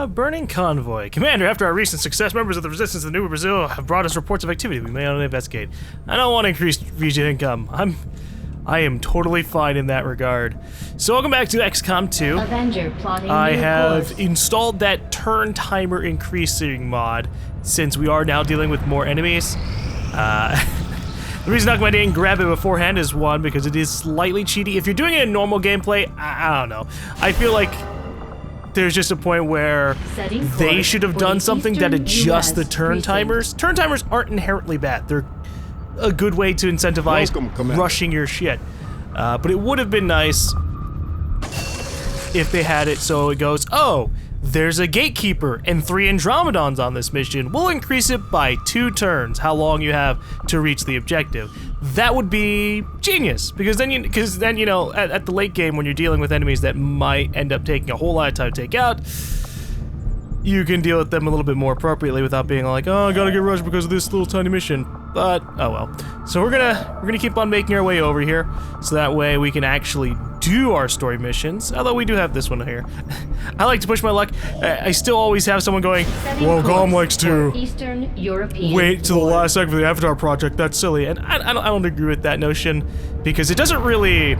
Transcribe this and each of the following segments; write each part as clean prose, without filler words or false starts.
Burning convoy. Commander, after our recent success, members of the resistance of the New Brazil have brought us reports of activity we may want to investigate. I don't want increased region income. I am totally fine in that regard. So welcome back to XCOM 2. Avenger plotting I new have course. installed that turn timer increasing mod since we are now dealing with more enemies. The reason I didn't grab it beforehand is one, because it is slightly cheaty. If you're doing it in normal gameplay, I don't know. I feel like there's just a point where they should have done something that adjusts the turn timers. Turn timers aren't inherently bad. They're a good way to incentivize rushing your shit. But it would have been nice if they had it so it goes, oh, there's a gatekeeper and 3 Andromedons on this mission. We'll increase it by 2 turns, how long you have to reach the objective. That would be genius, because then you know, at the late game when you're dealing with enemies that might end up taking a whole lot of time to take out, you can deal with them a little bit more appropriately without being like, oh, I gotta get rushed because of this little tiny mission. But oh well. So we're gonna keep on making our way over here, so that way we can actually do our story missions. Although we do have this one here. I like to push my luck. I still always have someone going, well, GaLm likes to Eastern European wait till the last second for the Avatar project. That's silly, and I don't agree with that notion, because it doesn't really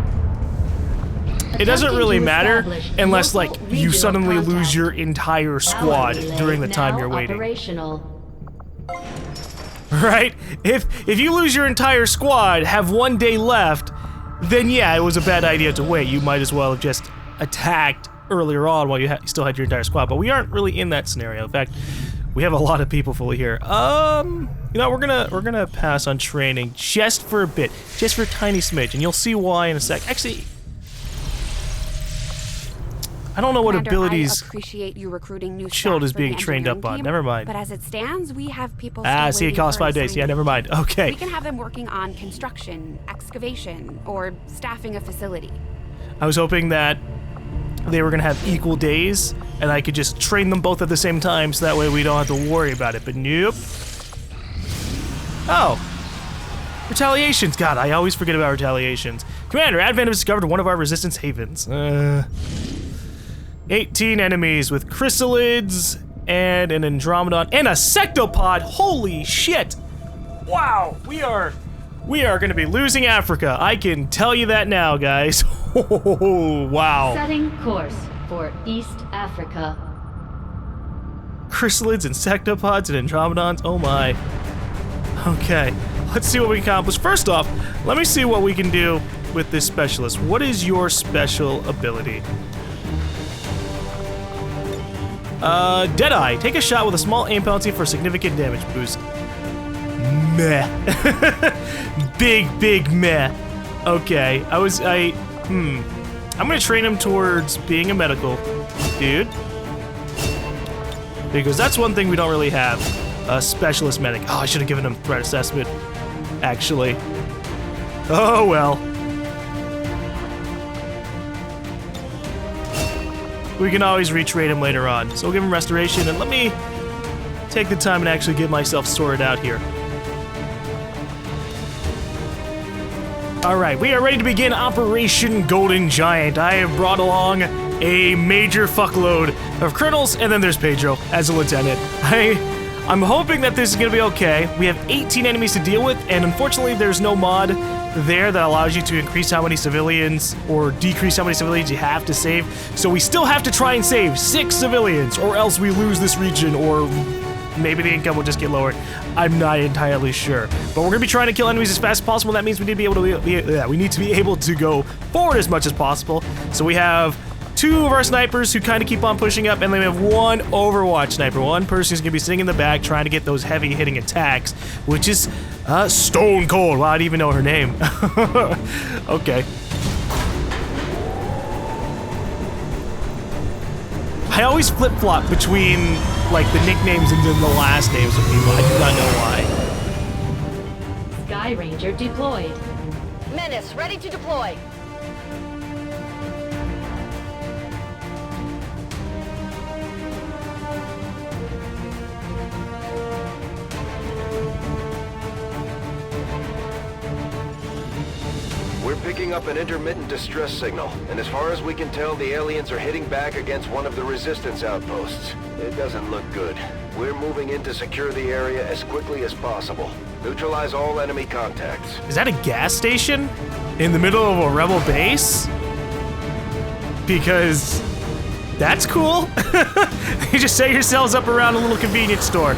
matter unless, like, you suddenly lose your entire squad during the time you're waiting. Right? If you lose your entire squad, have 1 day left, then yeah, it was a bad idea to wait. You might as well have just attacked earlier on while you still had your entire squad. But we aren't really in that scenario. In fact, we have a lot of people fully here. You know, we're gonna pass on training just for a bit, just for a tiny smidge, and you'll see why in a sec. Actually, I don't know what Commander, abilities I appreciate you recruiting new Chilled staff is for being the trained up on. engineering team, Never mind. But as it stands, we have people see, it costs 5 days. Yeah, never mind. Okay. We can have them working on construction, excavation, or staffing a facility. I was hoping that they were gonna have equal days, and I could just train them both at the same time, so that way we don't have to worry about it. But nope. Oh. Retaliations. God, I always forget about retaliations. Commander, Advent has discovered one of our resistance havens. 18 enemies with chrysalids and an Andromedon and a Sectopod. Holy shit! Wow, we are gonna be losing Africa. I can tell you that now, guys. Oh, wow. Setting course for East Africa. Chrysalids and Sectopods and Andromedons. Oh my. Okay, let's see what we can accomplish. First off, let me see what we can do with this specialist. What is your special ability? Deadeye. Take a shot with a small aim penalty for significant damage boost. Meh. Big meh. Okay, I'm gonna train him towards being a medical dude, because that's one thing we don't really have. A specialist medic. Oh, I should have given him threat assessment, actually. Oh well. We can always retrade him later on. So we'll give him restoration, and let me take the time and actually get myself sorted out here. Alright, we are ready to begin Operation Golden Giant. I have brought along a major fuckload of colonels, and then there's Pedro as a lieutenant. I'm hoping that this is gonna be okay. We have 18 enemies to deal with, and unfortunately there's no mod there that allows you to increase how many civilians or decrease how many civilians you have to save. So we still have to try and save 6 civilians, or else we lose this region, or maybe the income will just get lowered. I'm not entirely sure. But we're gonna be trying to kill enemies as fast as possible. That means we need to be able to we need to be able to go forward as much as possible. So we have 2 of our snipers who kind of keep on pushing up, and then we have 1 Overwatch sniper. One person who's gonna be sitting in the back trying to get those heavy hitting attacks, which is Stone Cold. Wow, I didn't even know her name. Okay. I always flip-flop between, like, the nicknames and then the last names of people. I do not know why. Sky Ranger deployed. Menace, ready to deploy. We're picking up an intermittent distress signal, and as far as we can tell, the aliens are hitting back against one of the resistance outposts. It doesn't look good. We're moving in to secure the area as quickly as possible. Neutralize all enemy contacts. Is that a gas station in the middle of a rebel base? Because that's cool. You just set yourselves up around a little convenience store.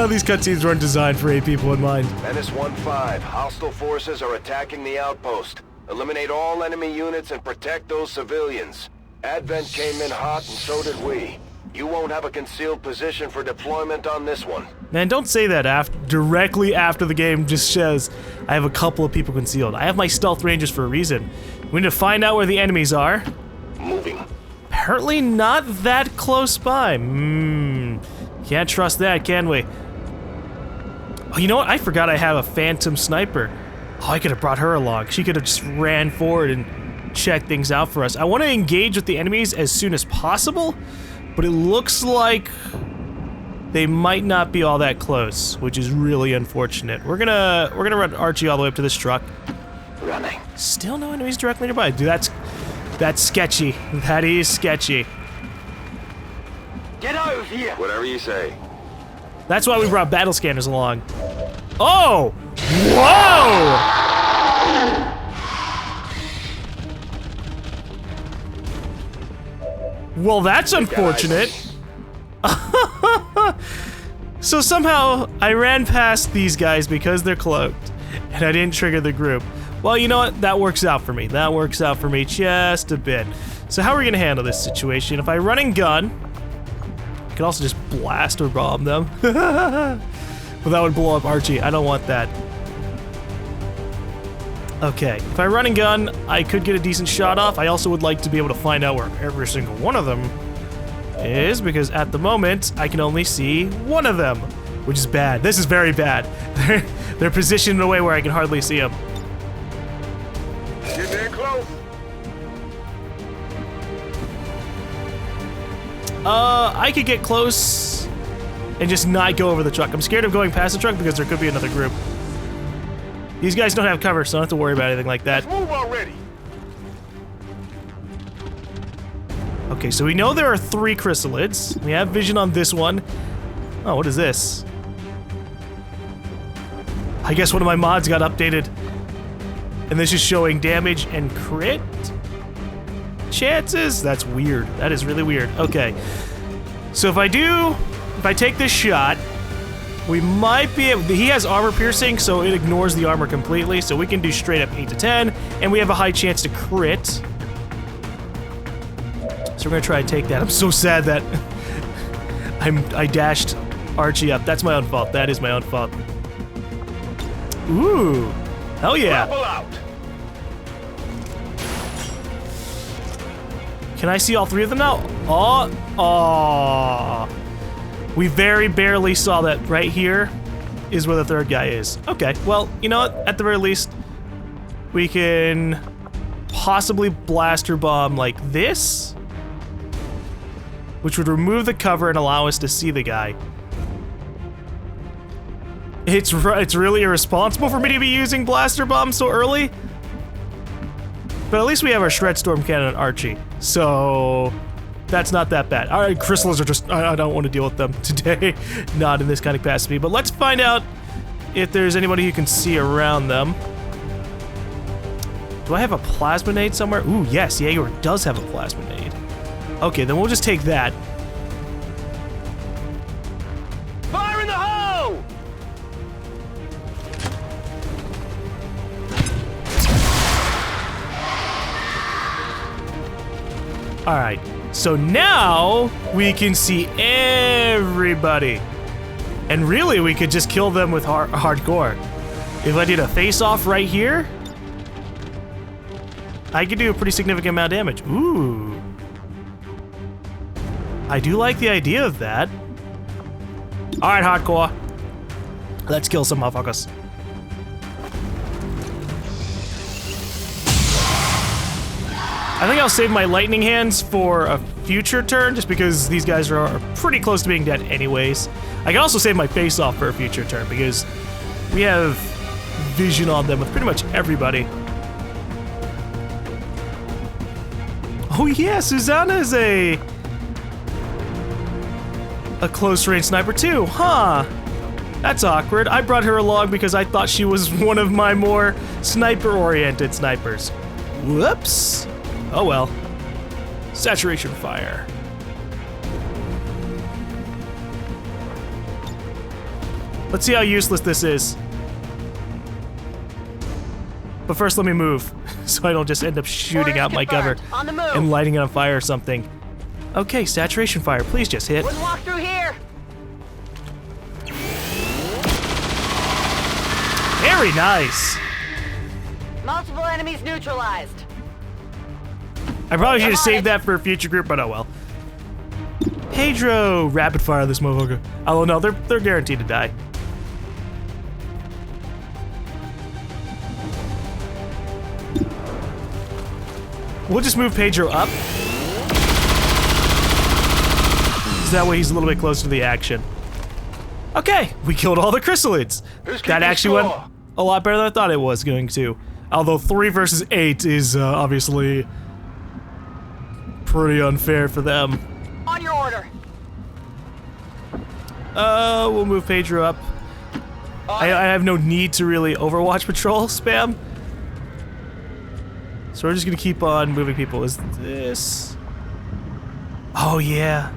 These cutscenes weren't designed for 8 people in mind. Menace 1-5, hostile forces are attacking the outpost. Eliminate all enemy units and protect those civilians. Advent came in hot and so did we. You won't have a concealed position for deployment on this one. Man, don't say that directly after the game just says I have a couple of people concealed. I have my stealth rangers for a reason. We need to find out where the enemies are. Moving. Apparently not that close by. Can't trust that, can we? Oh, you know what? I forgot I have a phantom sniper. Oh, I could have brought her along. She could have just ran forward and checked things out for us. I want to engage with the enemies as soon as possible, but it looks like they might not be all that close, which is really unfortunate. We're gonna run Archie all the way up to this truck. Running. Still no enemies directly nearby. Dude, that's sketchy. That is sketchy. Get out of here! Whatever you say. That's why we brought battle scanners along. Oh! Whoa! Well, that's unfortunate. So somehow I ran past these guys because they're cloaked, and I didn't trigger the group. Well, you know what? That works out for me. That works out for me just a bit. So how are we gonna handle this situation? If I run and gun, I could also just blast or bomb them. But that would blow up Archie. I don't want that. Okay, if I run and gun, I could get a decent shot off. I also would like to be able to find out where every single one of them is, because at the moment, I can only see one of them, which is bad. This is very bad. They're positioned in a way where I can hardly see them. Get there close. I could get close and just not go over the truck. I'm scared of going past the truck because there could be another group. These guys don't have cover, so I don't have to worry about anything like that. Move already. Okay, so we know there are 3 chrysalids. We have vision on this one. Oh, what is this? I guess one of my mods got updated. And this is showing damage and crit chances? That's weird. That is really weird. Okay. So if I take this shot, we might be able, he has armor piercing, so it ignores the armor completely, so we can do straight up 8 to 10, and we have a high chance to crit. So we're gonna try and take that. I'm so sad that I dashed Archie up. That's my own fault. That is my own fault. Ooh. Hell yeah. Rebel out. Can I see all 3 of them now? Oh. We very barely saw that. Right here is where the 3rd guy is. Okay, well, you know what? At the very least, we can possibly blast or bomb like this, which would remove the cover and allow us to see the guy. It's really irresponsible for me to be using blaster bomb so early, but at least we have our Shred Storm Cannon on Archie, so that's not that bad. All right, crystals are just, I don't want to deal with them today, not in this kind of capacity, but let's find out if there's anybody who can see around them. Do I have a plasma nade somewhere? Ooh, yes, Jaeger does have a plasma nade. Okay, then we'll just take that. Fire in the hole! All right, so now we can see everybody. And really, we could just kill them with hardcore. If I did a face-off right here, I could do a pretty significant amount of damage. Ooh. I do like the idea of that. All right, hardcore. Let's kill some motherfuckers. I think I'll save my lightning hands for a future turn, just because these guys are pretty close to being dead anyways. I can also save my face off for a future turn, because we have vision on them with pretty much everybody. Oh yeah, Susanna is a close range sniper too, huh? That's awkward. I brought her along because I thought she was one of my more sniper-oriented snipers. Whoops. Oh well. Saturation fire. Let's see how useless this is. But first let me move, so I don't just end up shooting out my cover On the move. and lighting it on fire or something. Okay, saturation fire, please just hit. Wouldn't walk through here. Very nice. Multiple enemies neutralized. I probably should Come have on. saved that for a future group, but oh well. Pedro, rapid fire this motherfucker. Oh no, they're guaranteed to die. We'll just move Pedro up. So that way he's a little bit closer to the action. Okay, we killed all the chrysalids. That actually went a lot better than I thought it was going to. Although 3 versus 8 is obviously pretty unfair for them. On your order. We'll move Pedro up. I have no need to really Overwatch patrol spam. So we're just gonna keep on moving people. Is this... Oh yeah.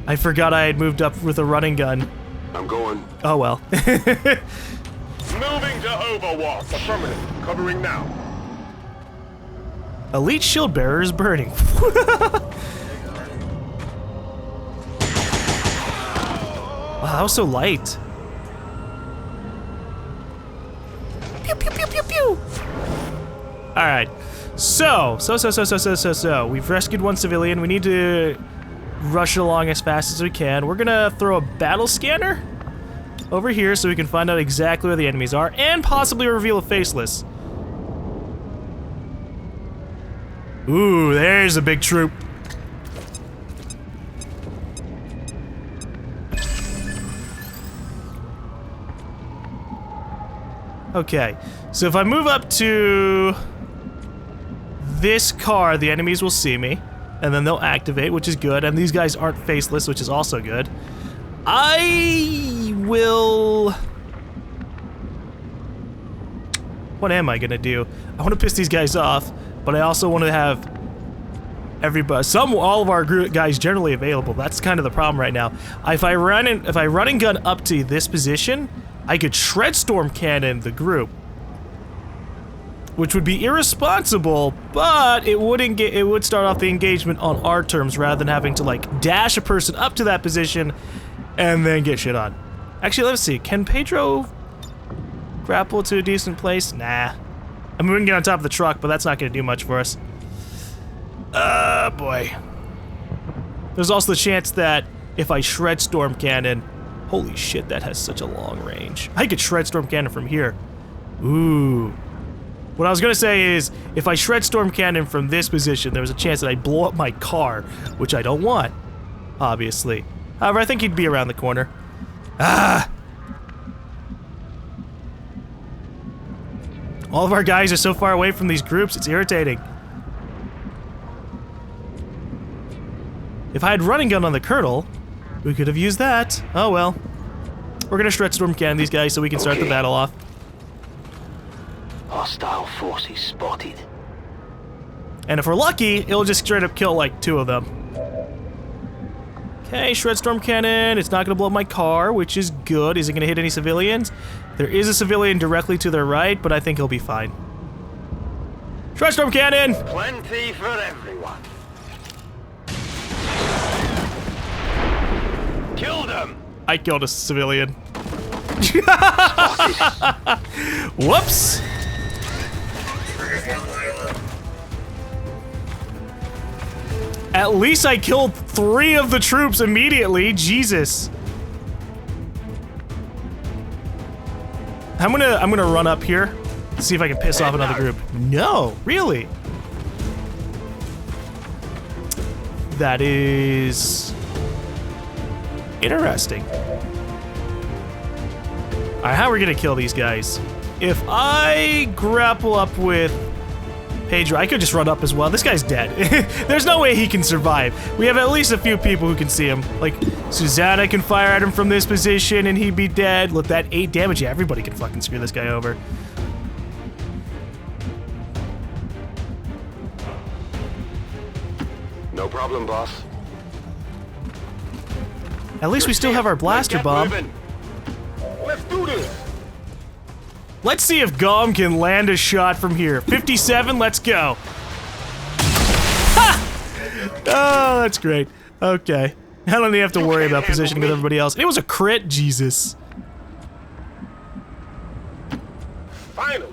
I forgot I had moved up with a running gun. I'm going. Oh well. Moving to Overwatch. Affirmative. Covering now. Elite shield bearer is burning. Wow, that was so light. Pew pew pew pew pew. All right. So we've rescued one civilian. We need to rush along as fast as we can. We're gonna throw a battle scanner over here so we can find out exactly where the enemies are and possibly reveal a faceless. Ooh, there's a big troop. Okay, so if I move up to this car, the enemies will see me, and then they'll activate, which is good, and these guys aren't faceless, which is also good. I will... What am I gonna do? I want to piss these guys off, but I also want to have everybody, all of our guys generally available. That's kind of the problem right now. If I run and gun up to this position, I could shred storm cannon the group, which would be irresponsible, but it would start off the engagement on our terms rather than having to like dash a person up to that position and then get shit on. Actually, let's see. Can Pedro grapple to a decent place? Nah. I mean, we can get on top of the truck, but that's not going to do much for us. Boy. There's also the chance that if I shred storm cannon, holy shit, that has such a long range. I could shred storm cannon from here. Ooh. What I was gonna say is, if I shred storm cannon from this position, there was a chance that I'd blow up my car, which I don't want, obviously. However, I think he'd be around the corner. Ah! All of our guys are so far away from these groups, it's irritating. If I had running gun on the Colonel, we could have used that. Oh well. We're gonna shred storm cannon these guys so we can start the battle off. Hostile forces spotted. And if we're lucky, it'll just straight up kill like 2 of them. Okay, shred storm cannon. It's not gonna blow up my car, which is good. Is it gonna hit any civilians? There is a civilian directly to their right, but I think he'll be fine. Shred storm cannon! Plenty for everyone. Kill them. I killed a civilian. Whoops! At least I killed 3 of the troops immediately. Jesus. I'm gonna run up here, see if I can piss off another group. No, really? That is interesting. All right, how are we gonna kill these guys? If I grapple up with Pedro, I could just run up as well. This guy's dead. There's no way he can survive. We have at least a few people who can see him. Like, Susanna can fire at him from this position and he'd be dead. Look, that 8 damage. Yeah, everybody can fucking screw this guy over. No problem, boss. At least we still have our blaster bomb. Let's do this. Let's see if GaLm can land a shot from here. 57, let's go. Ha! Oh, that's great. Okay. I don't even have to worry about positioning with everybody else. It was a crit, Jesus. Finally.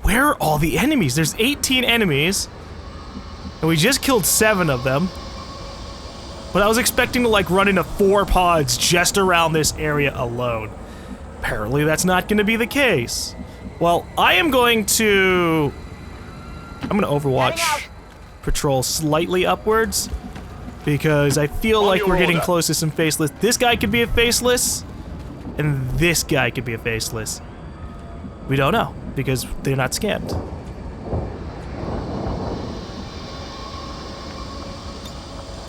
Where are all the enemies? There's 18 enemies. And we just killed 7 of them. But I was expecting to like run into 4 pods just around this area alone. Apparently that's not going to be the case. Well, I'm going to Overwatch patrol slightly upwards because I feel like we're getting close to some faceless. This guy could be a faceless and this guy could be a faceless. We don't know because they're not scanned.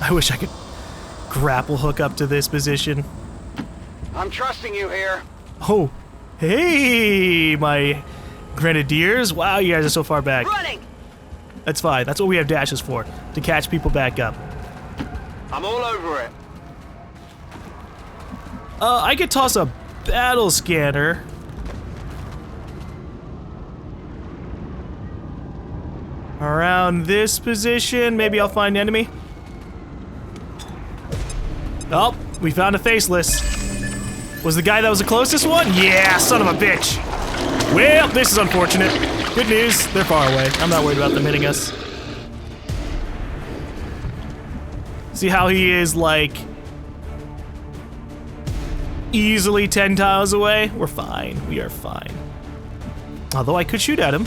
I wish I could grapple hook up to this position. I'm trusting you here. Oh, hey, my grenadiers. Wow, you guys are so far back. Running! That's fine. That's what we have dashes for, to catch people back up. I'm all over it. I could toss a battle scanner. Around this position, maybe I'll find enemy. Oh, we found a faceless. Was the guy that was the closest one? Yeah, son of a bitch. Well, this is unfortunate. Good news, they're far away. I'm not worried about them hitting us. See how he is, like, easily 10 tiles away? We're fine. We are fine. Although I could shoot at him.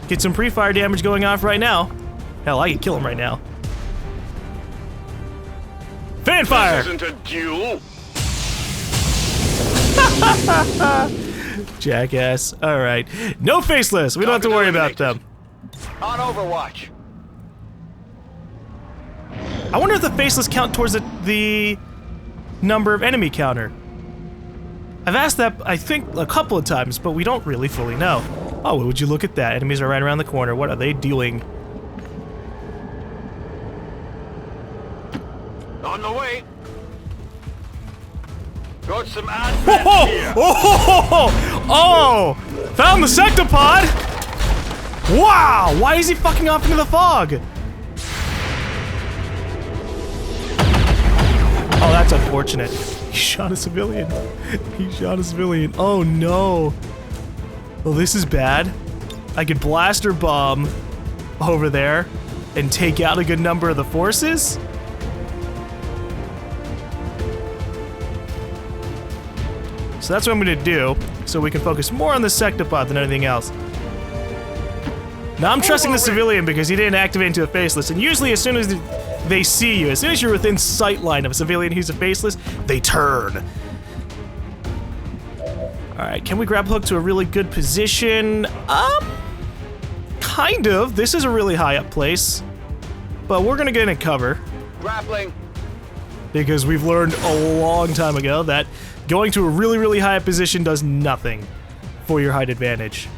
Get some pre-fire damage going off right now. Hell, I could kill him right now. Fanfire! This isn't a duel. Jackass. Alright. No faceless. We don't have to worry about them. On Overwatch. I wonder if the faceless count towards the number of enemy counter. I've asked that, I think, a couple of times, but we don't really fully know. Oh, would you look at that? Enemies are right around the corner. What are they doing? On the way. Got some Oh, advent here. oh, found the Sectopod! Wow, why is he fucking off into the fog? Oh, that's unfortunate. He shot a civilian. He shot a civilian. Oh no. Well, this is bad. I could blaster bomb over there and take out a good number of the forces. So that's what I'm gonna do, so we can focus more on the Sectopod than anything else. Now I'm trusting the civilian because he didn't activate into a faceless, and usually as soon as they see you, as soon as you're within sight line of a civilian who's a faceless, they turn. Alright, can we grab hook to a really good position? Kind of. This is a really high up place. But we're gonna get in cover. Grappling. Because we've learned a long time ago that going to a really, really high up position does nothing for your height advantage.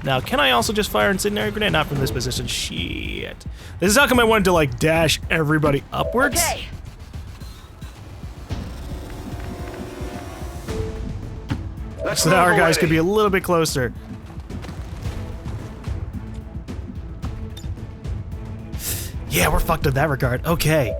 Now, can I also just fire incendiary grenade? Not from this position. Shit. This is how come I wanted to, like, dash everybody upwards. Okay. So now our guys could be a little bit closer. Yeah, we're fucked in that regard. Okay.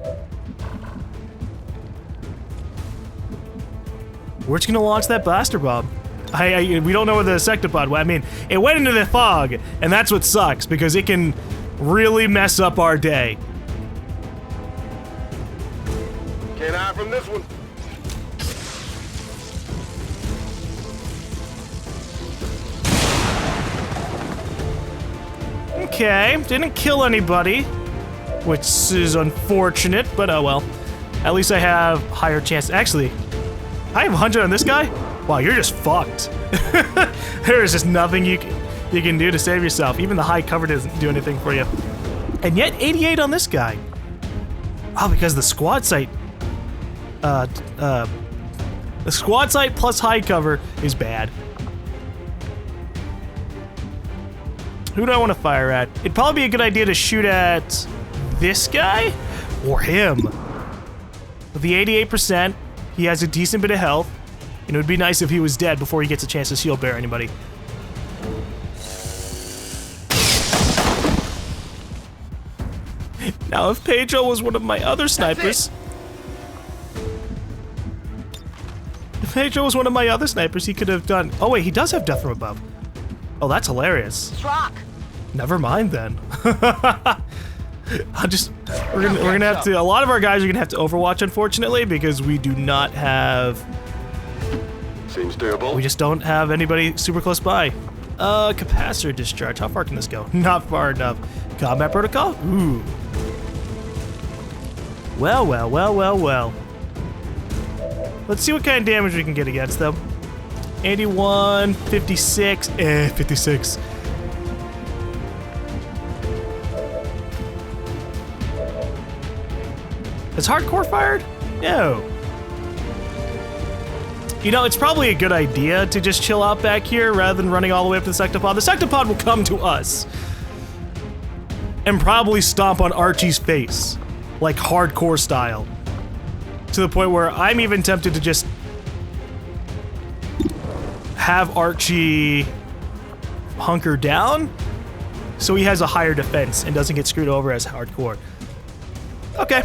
We're just gonna launch that blaster bomb. We don't know where the Sectopod went. I mean, it went into the fog, and that's what sucks, because it can really mess up our day. Can't hide from this one. Okay, didn't kill anybody, which is unfortunate, but oh well. At least I have higher chance. Actually, I have 100 on this guy? Wow, you're just fucked. There is just nothing you can do to save yourself. Even the high cover doesn't do anything for you. And yet 88 on this guy. Oh, because the squad sight. The squad sight plus high cover is bad. Who do I want to fire at? It'd probably be a good idea to shoot at this guy or him. With the 88%, he has a decent bit of health, and it would be nice if he was dead before he gets a chance to shield bear anybody. Now, if Pedro was one of my other snipers... If Pedro was one of my other snipers, he could have done... Oh wait, he does have death from above. Oh, that's hilarious. Strock. Never mind then. We're gonna have to. A lot of our guys are gonna have to Overwatch, unfortunately, because we do not have. Seems doable. We just don't have anybody super close by. Capacitor discharge. How far can this go? Not far enough. Combat protocol. Ooh. Well, well, well, well, well. Let's see what kind of damage we can get against them. 81, 56, 56. Is hardcore fired? No. You know, it's probably a good idea to just chill out back here rather than running all the way up to the Sectopod. The Sectopod will come to us and probably stomp on Archie's face, like hardcore style. To the point where I'm even tempted to just have Archie hunker down so he has a higher defense and doesn't get screwed over as hardcore. Okay,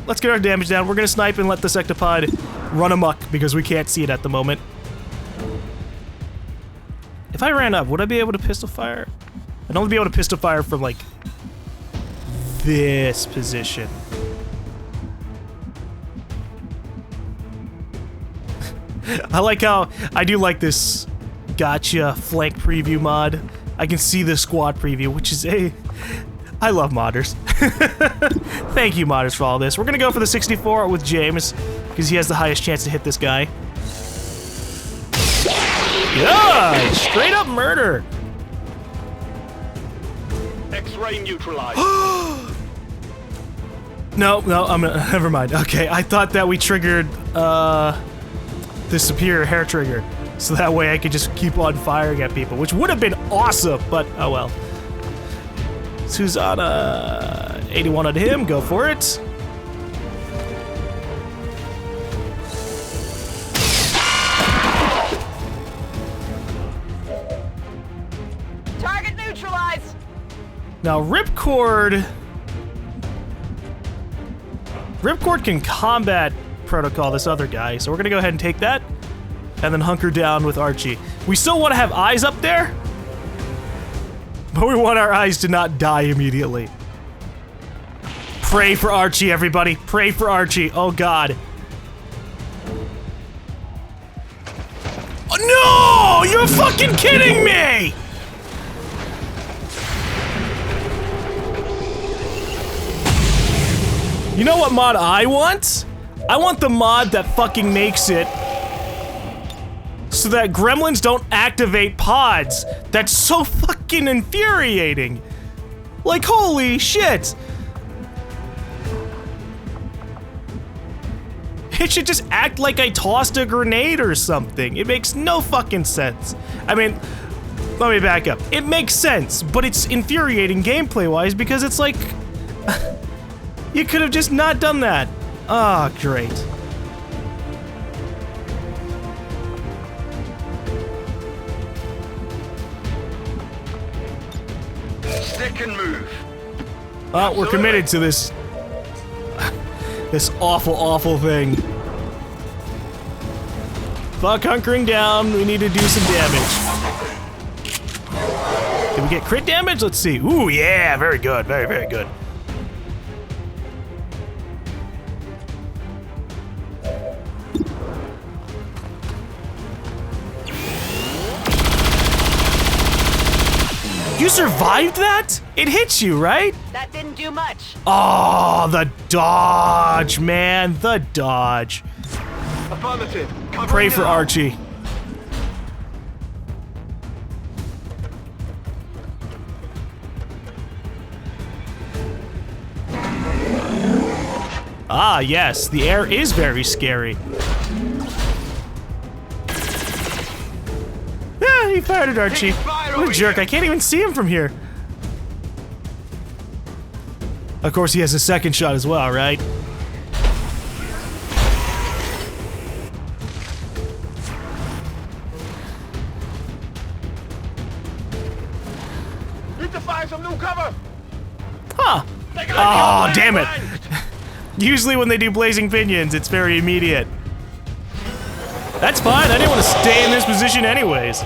let's get our damage down. We're gonna snipe and let the Sectopod run amok because we can't see it at the moment. If I ran up, would I be able to pistol fire? I'd only be able to pistol fire from like this position. I like how I do like this gotcha flank preview mod. I can see the squad preview, which is I love modders. Thank you, modders, for all this. We're gonna go for the 64 with James because he has the highest chance to hit this guy. Yeah, straight up murder. X-ray neutralized. No, never mind. Okay, I thought that we triggered the superior hair trigger, so that way I could just keep on firing at people, which would have been awesome, but oh well. Susanna, 81 on him, go for it. Target neutralized. Now Ripcord can combat protocol this other guy, so we're gonna go ahead and take that and then hunker down with Archie. We still want to have eyes up there, but we want our eyes to not die immediately. Pray for Archie, everybody. Pray for Archie. Oh god. Oh, no! You're fucking kidding me! You know what mod I want? I want the mod that fucking makes it so that gremlins don't activate pods. That's so fucking infuriating. Like, holy shit. It should just act like I tossed a grenade or something. It makes no fucking sense. I mean, let me back up. It makes sense, but it's infuriating gameplay-wise because it's like... you could have just not done that. Ah, oh, great. Stick and move. Oh, we're committed to this. This awful, awful thing. Fuck hunkering down. We need to do some damage. Did we get crit damage? Let's see. Ooh, yeah, very good. Very, very good. You survived that? It hit you, right? That didn't do much. Oh, the dodge, man. The dodge. Affirmative. Covering Pray for now. Archie. Ah, yes. The air is very scary. Yeah, he fired at Archie. Taking fire What a over jerk. here. I can't even see him from here. Of course, he has a second shot as well, right? Need to find some new cover. Huh. They got Oh, me damn it. flanked. Usually when they do blazing pinions, it's very immediate. That's fine. I didn't want to stay in this position anyways.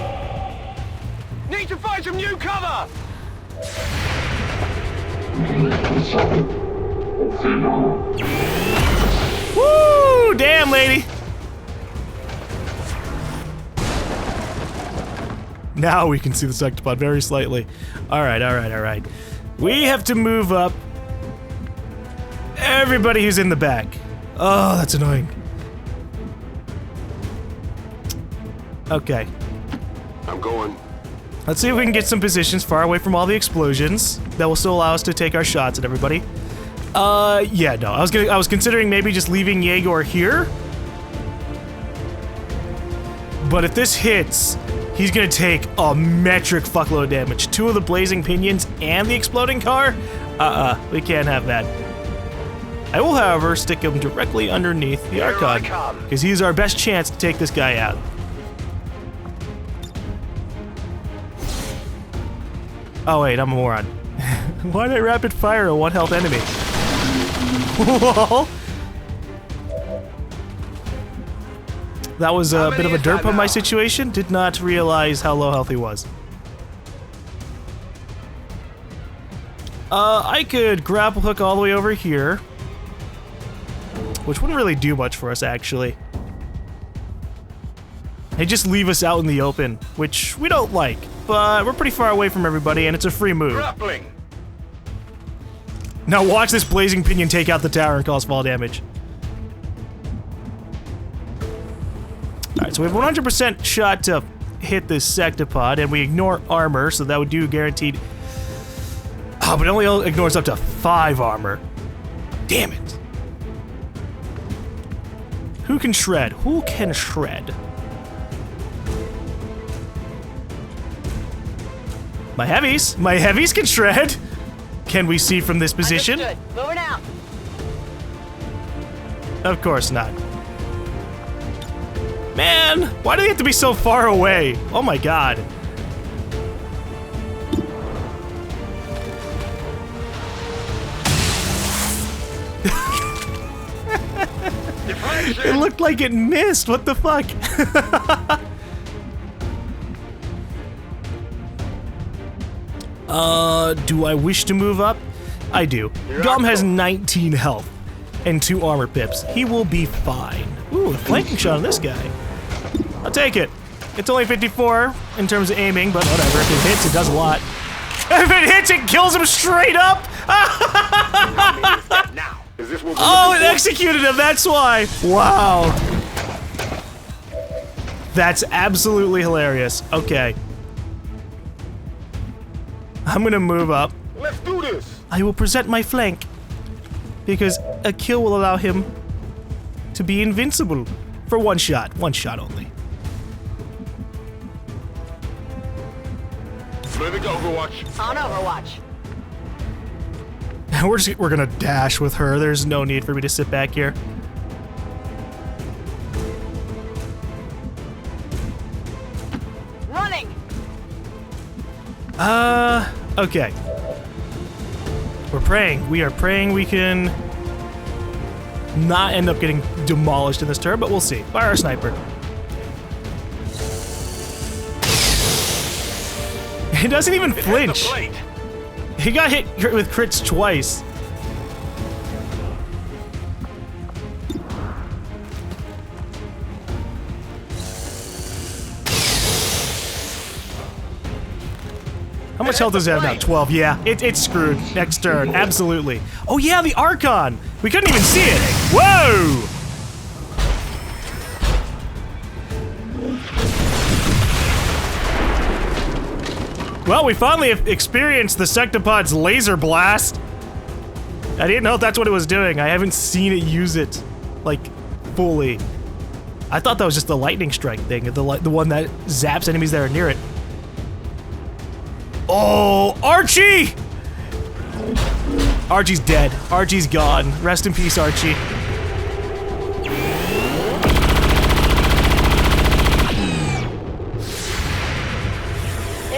Need to find some new cover. Woo! Damn, lady. Now we can see the Sectopod very slightly. All right, all right, all right. We have to move up everybody who's in the back. Oh, that's annoying. Okay. I'm going. Let's see if we can get some positions far away from all the explosions that will still allow us to take our shots at everybody. Yeah, no. I was considering maybe just leaving Yegor here. But if this hits, he's gonna take a metric fuckload of damage. 2 of the blazing pinions and the exploding car? We can't have that. I will, however, stick him directly underneath the Here I Archon, come. because he's our best chance to take this guy out. Oh wait, I'm a moron. Why did I rapid fire a 1 health enemy? Whoa. That was a bit of a derp on my situation. Did not realize how low health he was. I could grapple hook all the way over here, which wouldn't really do much for us, actually. They just leave us out in the open, which we don't like, but we're pretty far away from everybody, and it's a free move. Grappling. Now watch this blazing pinion take out the tower and cause fall damage. Alright, so we have 100% shot to hit this Sectopod, and we ignore armor, so that would do guaranteed... Oh, but it only ignores up to 5 armor. Damn it. Who can shred? Who can shred? My heavies! My heavies can shred! Can we see from this position? Understood. Moving out. Of course not. Man, why do they have to be so far away? Oh my god. It looked like it missed. What the fuck? Do I wish to move up? I do. GaLm has 19 health and 2 armor pips. He will be fine. Ooh, a flanking shot on this guy. I'll take it. It's only 54 in terms of aiming, but whatever. If it hits, it does a lot. If it hits, it kills him straight up! Now. Is this what we're Oh, it looking for? executed him, that's why! Wow. That's absolutely hilarious. Okay. I'm gonna move up. Let's do this. I will present my flank, because a kill will allow him to be invincible for 1 shot. 1 shot only. Moving to Overwatch. On Overwatch. We're gonna dash with her. There's no need for me to sit back here. Running. Okay. We're praying. We are praying we can not end up getting demolished in this turn, but we'll see. Fire our sniper. He doesn't even Hit flinch. the plate. He got hit with crits twice. How much health does it have now? 12. Yeah, it's screwed. Next turn. Absolutely. Oh, yeah, the Archon. We couldn't even see it. Whoa! Well, we finally have experienced the Sectopod's laser blast. I didn't know if that's what it was doing. I haven't seen it use it, like, fully. I thought that was just the lightning strike thing, the one that zaps enemies that are near it. Oh, Archie! Archie's dead. Archie's gone. Rest in peace, Archie. It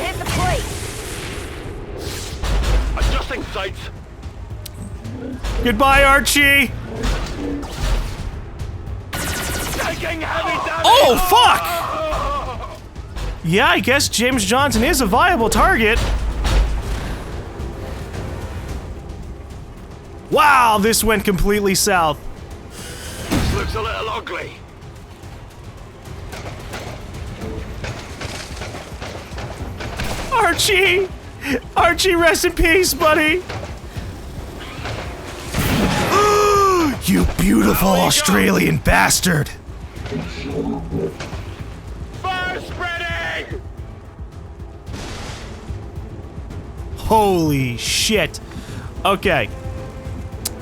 hit the plate. Adjusting sights. Goodbye, Archie! Taking heavy damage. Oh, fuck! Yeah, I guess James Johnson is a viable target. Wow, this went completely south. This looks a little ugly. Archie! Archie, rest in peace, buddy! You beautiful Australian bastard! Fire spreading! Holy shit. Okay.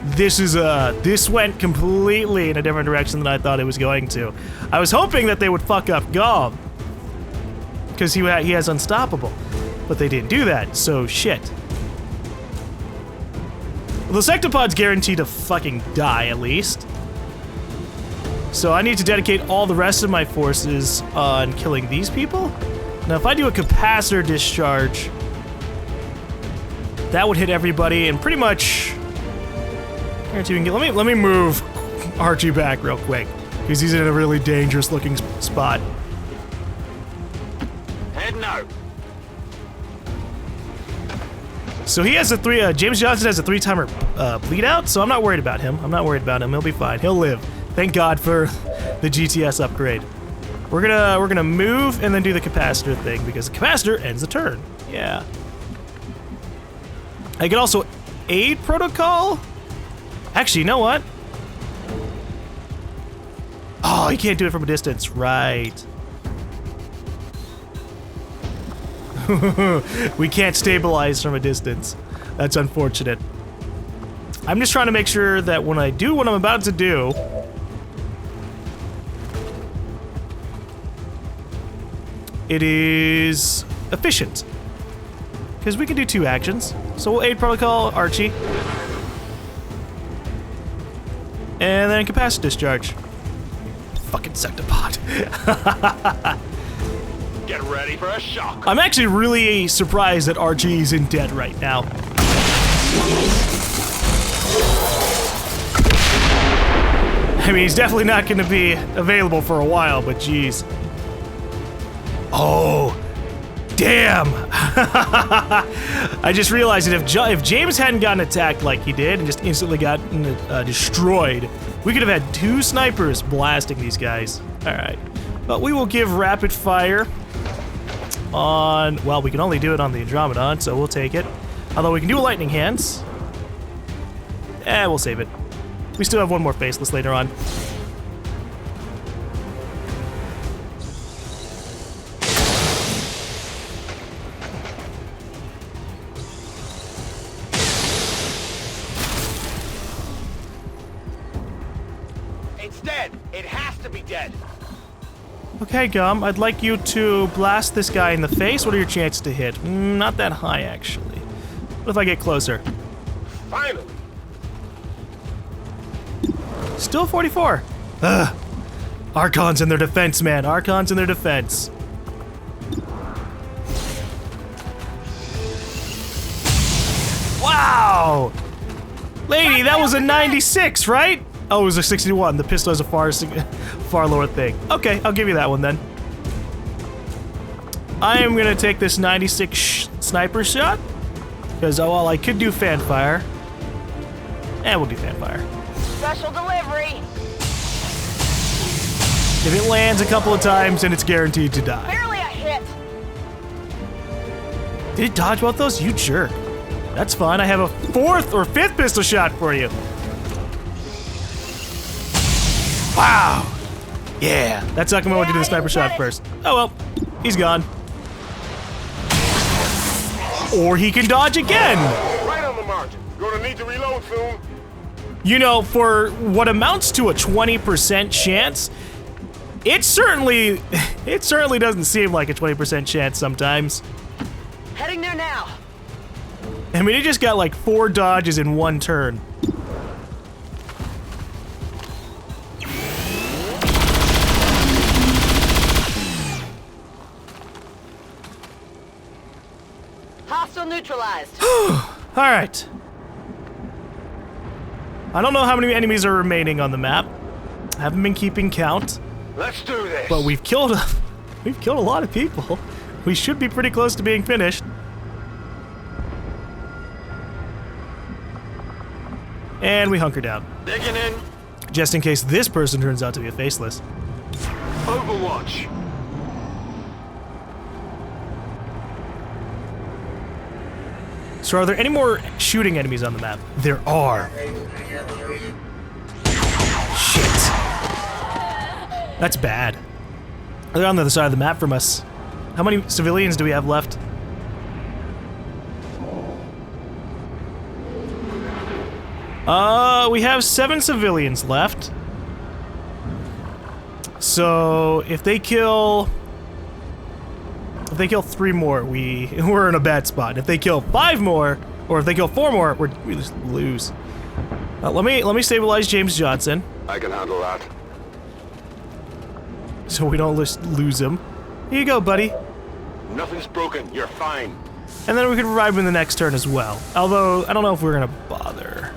This went completely in a different direction than I thought it was going to. I was hoping that they would fuck up GaLm, because he has Unstoppable, but they didn't do that, so shit. Well, the Sectopod's guaranteed to fucking die, at least. So I need to dedicate all the rest of my forces on killing these people. Now, if I do a capacitor discharge, that would hit everybody, and pretty much guarantee we can get. Let me move Archie back real quick, because he's in a really dangerous looking spot. Heading out. So he has a James Johnson has a 3-timer bleed out, so I'm not worried about him. He'll be fine. He'll live. Thank God for the GTS upgrade. We're gonna move and then do the capacitor thing, because the capacitor ends the turn. Yeah. I can also aid protocol. Actually, you know what? Oh, you can't do it from a distance, right? We can't stabilize from a distance. That's unfortunate. I'm just trying to make sure that when I do what I'm about to do, it is efficient. Because we can do 2 actions. So we'll aid protocol Archie. And then capacitor discharge. Fucking Sectopod. Get ready for a shock. I'm actually really surprised that Archie isn't dead right now. I mean, he's definitely not going to be available for a while, but geez. Oh, damn. I just realized that if James hadn't gotten attacked like he did and just instantly gotten destroyed, we could have had 2 snipers blasting these guys. All right. But we will give rapid fire on, well, we can only do it on the Andromedon, so we'll take it. Although we can do lightning hands. We'll save it. We still have 1 more faceless later on. It's dead. It has to be dead. Okay, GaLm, I'd like you to blast this guy in the face. What are your chances to hit? Not that high, actually. What if I get closer? Finally. Still 44. Ugh. Archons in their defense, man. Archons in their defense. Wow! Lady, that was a 96, right? Oh, it was a 61. The pistol is a far lower thing. Okay, I'll give you that one then. I am gonna take this 96 sniper shot, because while I could do fanfire, we'll do fanfire. Special delivery. If it lands a couple of times, then it's guaranteed to die. Barely a hit. Did it dodge both those? You jerk. That's fine. I have a 4th or 5th pistol shot for you. Wow. Yeah. That sucker wanted to do the sniper shot first. Oh well. He's gone. Or he can dodge again. Right on the margin. Gonna need to reload soon. You know, for what amounts to a 20% chance, it certainly doesn't seem like a 20% chance sometimes. Heading there now. I mean, he just got like 4 dodges in 1 turn. Hostile neutralized. Alright. I don't know how many enemies are remaining on the map. I haven't been keeping count. Let's do this. But we've killed a lot of people. We should be pretty close to being finished. And we hunker down. Digging in. Just in case this person turns out to be a faceless. Overwatch. So are there any more shooting enemies on the map? There are. Shit. That's bad. They're on the other side of the map from us. How many civilians do we have left? We have 7 civilians left. So if they kill 3 more, we're in a bad spot. If they kill 5 more, or if they kill 4 more, we just lose. Let me stabilize James Johnson, I can handle that. so we don't lose him. Here you go, buddy. Nothing's broken. You're fine. And then we can revive him in the next turn as well. Although I don't know if we're gonna bother.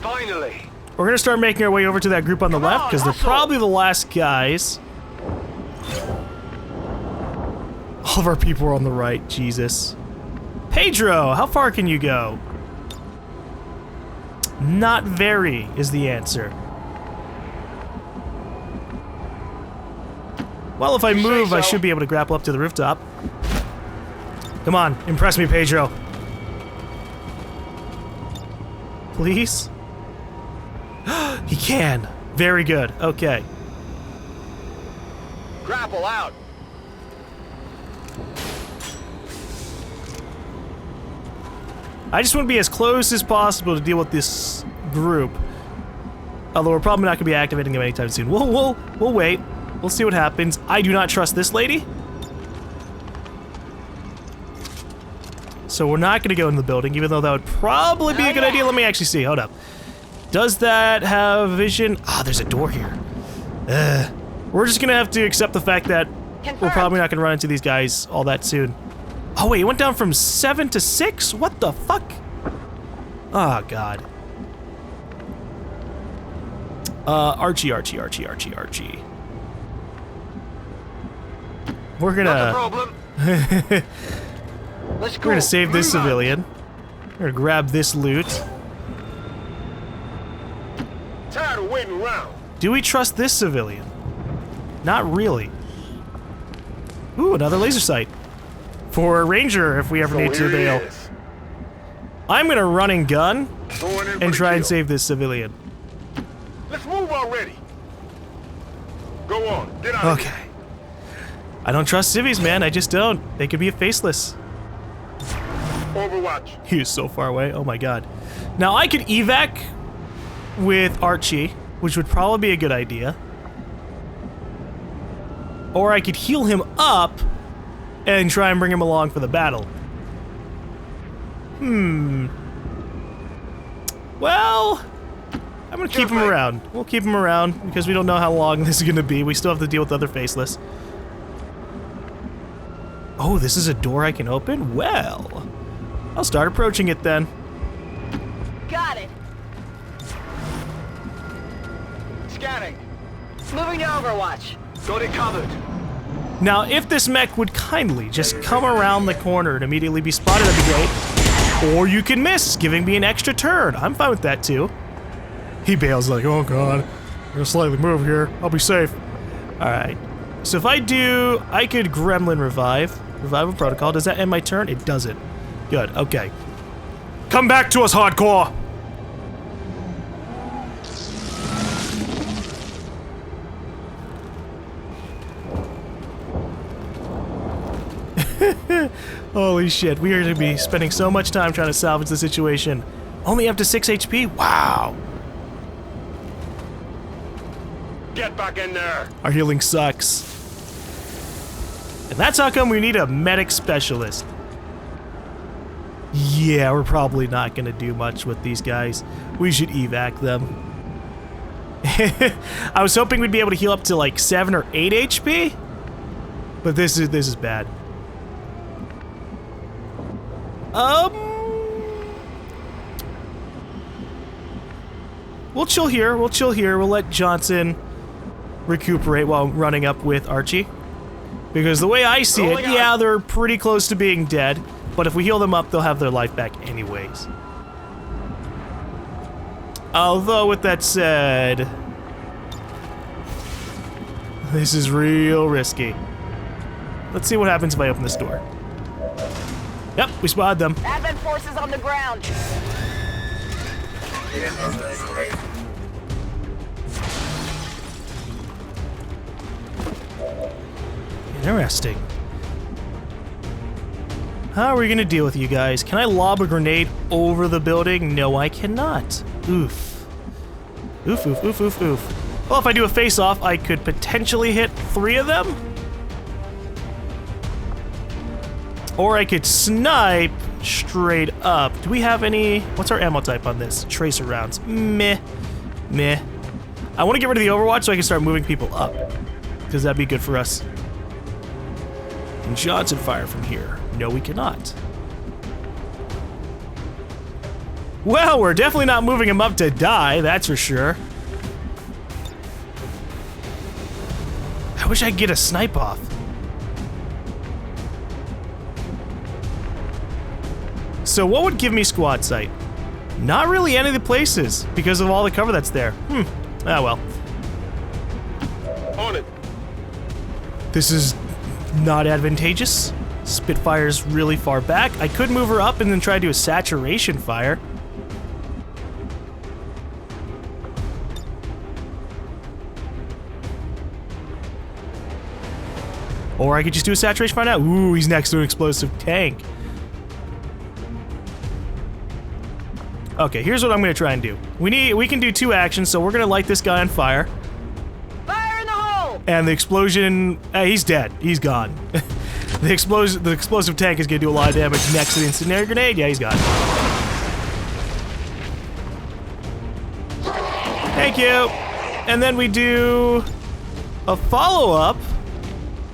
Finally. We're gonna start making our way over to that group on the left, because they're probably the last guys. All of our people are on the right, Jesus. Pedro, how far can you go? Not very, is the answer. Well, if I move, I should be able to grapple up to the rooftop. Come on, impress me, Pedro. Please? He can. Very good. Okay. Grapple out. I just want to be as close as possible to deal with this group. Although we're probably not going to be activating them anytime soon. We'll wait. We'll see what happens. I do not trust this lady. So we're not going to go in the building, even though that would probably be a good idea. Let me actually see. Hold up. Does that have vision? Ah, there's a door here. We're just going to have to accept the fact that we're probably not going to run into these guys all that soon. Oh, wait, it went down from 7 to 6? What the fuck? Oh, God. Archie. We're gonna... Let's go. We're gonna save this civilian. We're gonna grab this loot. Tired of waiting around. Do we trust this civilian? Not really. Ooh, another laser sight. For a ranger, if we ever need to bail. I'm gonna run and gun and try and save this civilian. Let's move already. Go on, get out of here. Okay. I don't trust civvies, man. I just don't. They could be a faceless. Overwatch. He is so far away. Oh my god. Now I could evac with Archie, which would probably be a good idea. Or I could heal him up and try and bring him along for the battle. Well, I'm gonna keep him around. We'll keep him around because we don't know how long this is gonna be. We still have to deal with other faceless. Oh, this is a door I can open? Well, I'll start approaching it then. Got it. Scanning. Moving to Overwatch. Got it covered. Now, if this mech would kindly just come around the corner and immediately be spotted, that'd be great. Or you can miss, giving me an extra turn. I'm fine with that too. He bails like, oh god, I'm gonna slightly move here. I'll be safe. Alright. So if I could Gremlin Revive. Revival Protocol. Does that end my turn? It doesn't. Good, okay. Come back to us, hardcore! Holy shit, we are going to be spending so much time trying to salvage the situation. Only up to 6 HP? Wow! Get back in there! Our healing sucks. And that's how come we need a medic specialist. Yeah, we're probably not going to do much with these guys. We should evac them. I was hoping we'd be able to heal up to like 7 or 8 HP. But this is bad. We'll chill here. We'll let Johnson recuperate while running up with Archie. Because the way I see it, yeah, they're pretty close to being dead. But if we heal them up, they'll have their life back anyways. Although, with that said, this is real risky. Let's see what happens if I open this door. Yep, we spotted them. Advent forces on the ground. Interesting. How are we gonna deal with you guys? Can I lob a grenade over the building? No, I cannot. Oof. Oof, oof, oof, oof, oof. Well, if I do a face-off, I could potentially hit 3 of them. Or I could snipe straight up. Do we have any... What's our ammo type on this? Tracer rounds. Meh. Meh. I want to get rid of the Overwatch so I can start moving people up. Because that'd be good for us. Can Johnson fire from here? No, we cannot. Well, we're definitely not moving him up to die, that's for sure. I wish I could get a snipe off. So what would give me squad sight? Not really any of the places, because of all the cover that's there. Ah well. On it. This is not advantageous. Spitfire's really far back. I could move her up and then try to do a saturation fire. Or I could just do a saturation fire now. Ooh, he's next to an explosive tank. Okay, here's what I'm gonna try and do. We can do 2 actions, so we're gonna light this guy on fire. Fire in the hole! And the explosion, he's dead. He's gone. The explosive tank is gonna do a lot of damage next to the incendiary grenade. Yeah, he's gone. Thank you. And then we do a follow-up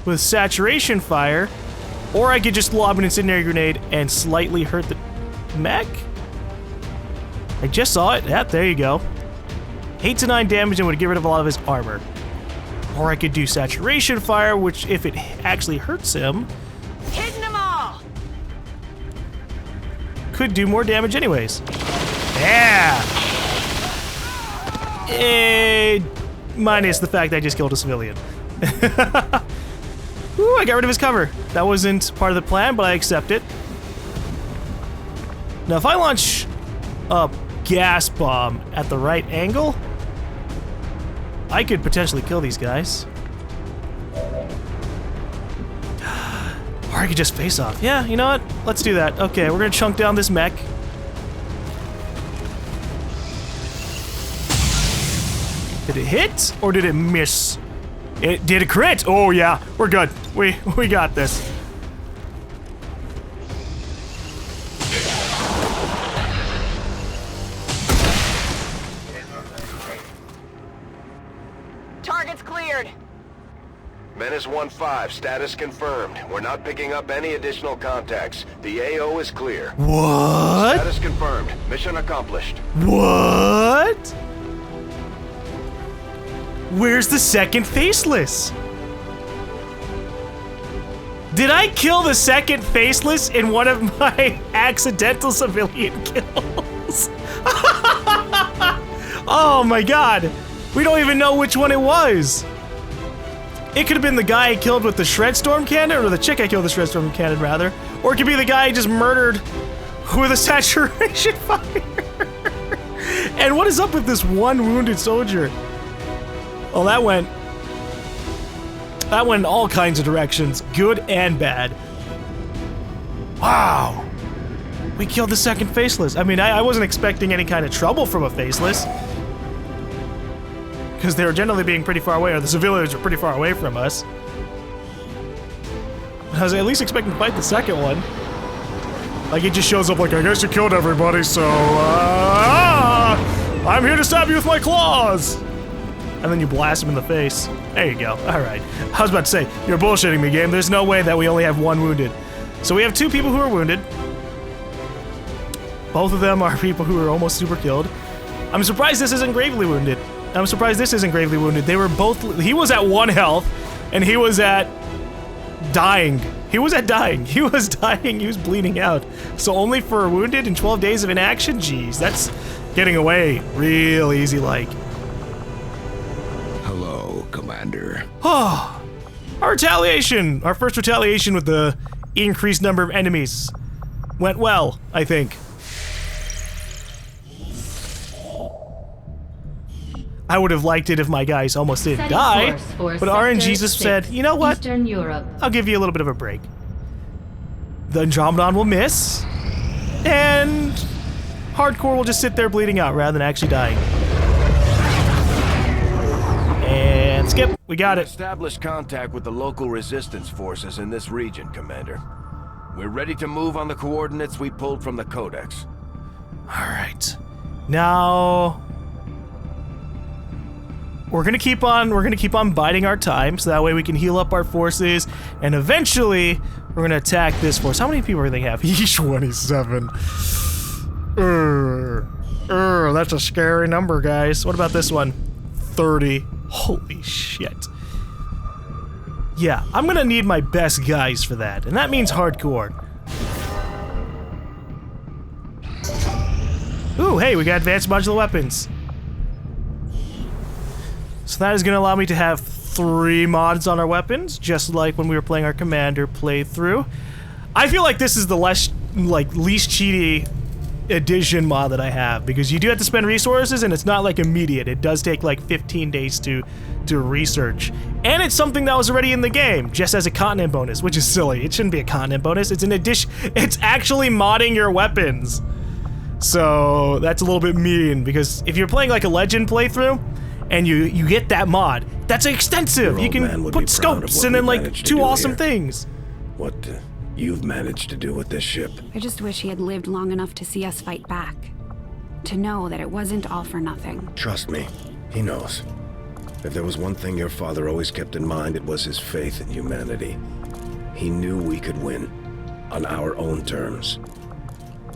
with saturation fire, or I could just lob an incendiary grenade and slightly hurt the mech. I just saw it. Yeah, there you go. 8 to 9 damage and would get rid of a lot of his armor. Or I could do saturation fire, which if it actually hurts him, Hitting them all! could do more damage anyways. Yeah! Minus the fact that I just killed a civilian. Ooh, I got rid of his cover. That wasn't part of the plan, but I accept it. Now, if I launch a gas bomb at the right angle, I could potentially kill these guys. Or I could just face off. Yeah, you know what? Let's do that. Okay, we're gonna chunk down this mech. Did it hit or did it miss? It did a crit. Oh yeah, we're good. We got this. Target's cleared. Menace 1-5, status confirmed. We're not picking up any additional contacts. The AO is clear. What? Status confirmed. Mission accomplished. What? Where's the second faceless? Did I kill the second faceless in one of my accidental civilian kills? Oh my god. We don't even know which one it was. It could have been the guy I killed with the Shredstorm cannon, or the chick I killed with the Shredstorm cannon, rather. Or it could be the guy I just murdered with a saturation fire. And what is up with this one wounded soldier? Well, that went in all kinds of directions, good and bad. Wow. We killed the second Faceless. I mean, I wasn't expecting any kind of trouble from a Faceless, because they were generally being pretty far away, or the civilians were pretty far away from us. I was at least expecting to fight the second one. Like, it just shows up like, I guess you killed everybody, so, I'm here to stab you with my claws! And then you blast him in the face. There you go. Alright. I was about to say, you're bullshitting me, game. There's no way that we only have one wounded. So we have 2 people who are wounded. Both of them are people who are almost super killed. I'm surprised this isn't gravely wounded. I'm surprised this isn't gravely wounded. They were both... He was at 1 health, and he was at... dying. He was at dying. He was dying. He was bleeding out. So only for a wounded in 12 days of inaction? Jeez, that's getting away real easy like. Hello, Commander. Oh, our retaliation. Our first retaliation with the increased number of enemies went well, I think. I would have liked it if my guys almost didn't die, but RNGesus said, you know what? Eastern Europe. I'll give you a little bit of a break. The Andromedon will miss, and Hardcore will just sit there bleeding out rather than actually dying. And skip, we got it. Establish contact with the local resistance forces in this region, Commander. We're ready to move on the coordinates we pulled from the Codex. Alright. Now... We're gonna keep on biding our time, so that way we can heal up our forces, and eventually we're gonna attack this force. How many people do they have? Each 27. That's a scary number, guys. What about this one? 30. Holy shit. Yeah, I'm gonna need my best guys for that, and that means hardcore. Ooh, hey, we got advanced modular weapons. So that is going to allow me to have 3 mods on our weapons, just like when we were playing our Commander playthrough. I feel like this is the least cheaty addition mod that I have, because you do have to spend resources, and it's not like immediate. It does take like 15 days to research. And it's something that was already in the game, just as a continent bonus, which is silly. It shouldn't be a continent bonus. It's an addition. It's actually modding your weapons. So that's a little bit mean, because if you're playing like a Legend playthrough, and you get that mod, that's extensive. You can put scopes and then like 2 awesome things. What you've managed to do with this ship. I just wish he had lived long enough to see us fight back. To know that it wasn't all for nothing. Trust me, he knows. If there was one thing your father always kept in mind, it was his faith in humanity. He knew we could win on our own terms.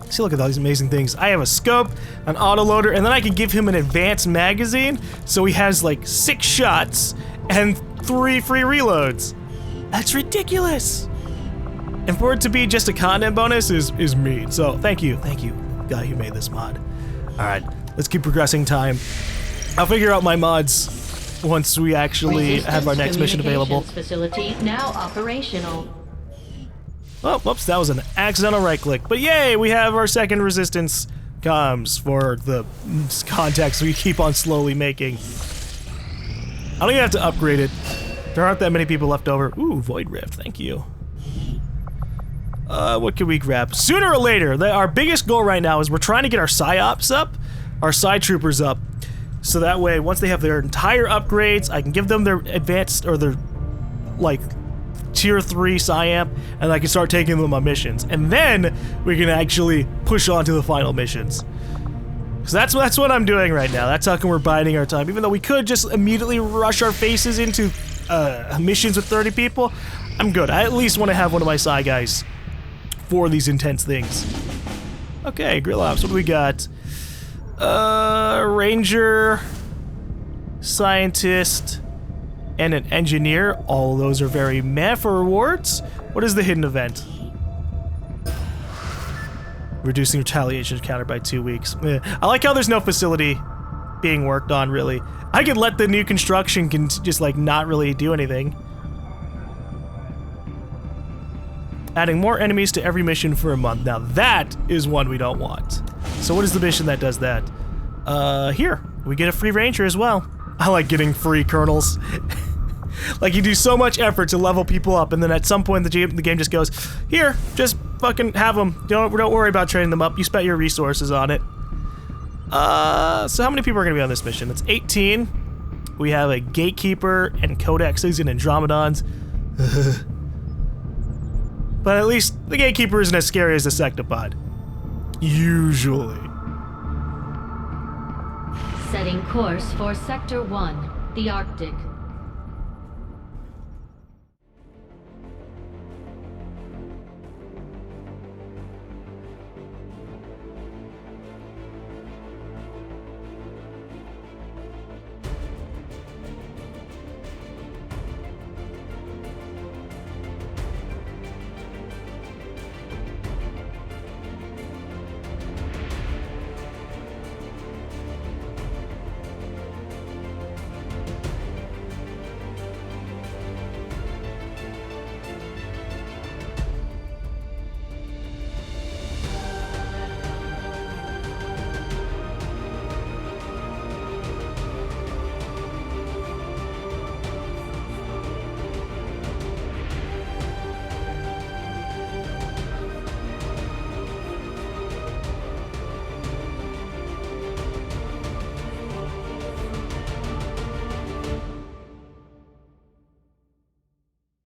See, look at all these amazing things. I have a scope, an autoloader, and then I can give him an advanced magazine, so he has like 6 shots and 3 free reloads. That's ridiculous. And for it to be just a content bonus is mean. So thank you, guy who made this mod. All right, let's keep progressing time. I'll figure out my mods once we actually have our next mission available. Facility now operational. Oh, whoops, that was an accidental right-click. But yay, we have our second resistance comms for the contacts we keep on slowly making. I don't even have to upgrade it. There aren't that many people left over. Ooh, Void Rift, thank you. What can we grab? Sooner or later, our biggest goal right now is we're trying to get our PsyOps up, our Psy Troopers up, so that way, once they have their entire upgrades, I can give them their advanced, or their, like, Tier 3 PsyAmp, and I can start taking them on missions. And then we can actually push on to the final missions. So that's what I'm doing right now. That's how come we're biding our time. Even though we could just immediately rush our faces into missions with 30 people, I'm good. I at least want to have one of my Psy guys for these intense things. Okay, Grill Ops, what do we got? Ranger, Scientist, and an Engineer. All of those are very meh for rewards. What is the hidden event? Reducing retaliation counter by 2 weeks. I like how there's no facility being worked on, really. I could let the new construction just like not really do anything. Adding more enemies to every mission for a month. Now that is one we don't want. So what is the mission that does that? Here. We get a free ranger as well. I like getting free colonels. Like, you do so much effort to level people up, and then at some point the game just goes, here, just fucking have them. Don't worry about training them up. You spent your resources on it. So how many people are going to be on this mission? It's 18. We have a gatekeeper and codexes and andromedons. But at least the gatekeeper isn't as scary as the Sectopod. Usually. Setting course for Sector 1, the Arctic.